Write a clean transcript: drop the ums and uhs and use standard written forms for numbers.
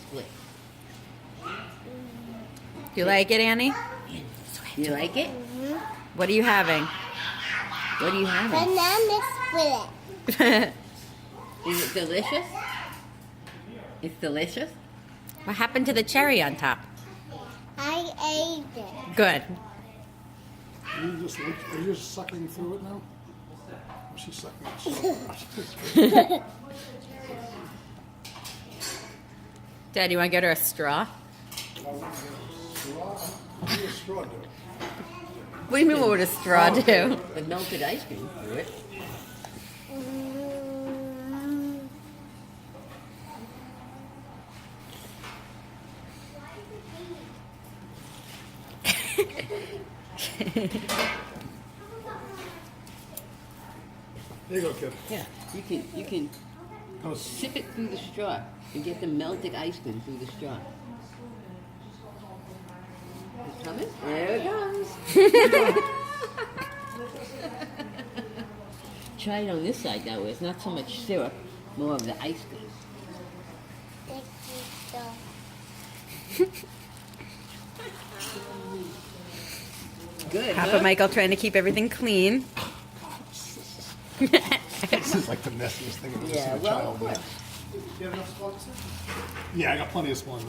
split. You like it, Annie? You like it? What are you having? What are you having? Banana split. Is it delicious? It's delicious? What happened to the cherry on top? I ate it. Good. Are you just sucking through it now? Oh, she's sucking it. Dad, you want to get her a straw? What do a straw do? What do you mean, what would a straw do? The melted ice cream through it. There you go, kid. Yeah, you can Oh, sip it through the straw and get the melted ice cream through the straw. It's coming? There it comes. Try it on this side that way. It's not so much syrup, more of the ice cream. Good, Papa huh? Michael trying to keep everything clean. this is like the messiest thing I've ever seen Yeah, a well, child do. what? You have enough spots? Yeah, I got plenty of spoons.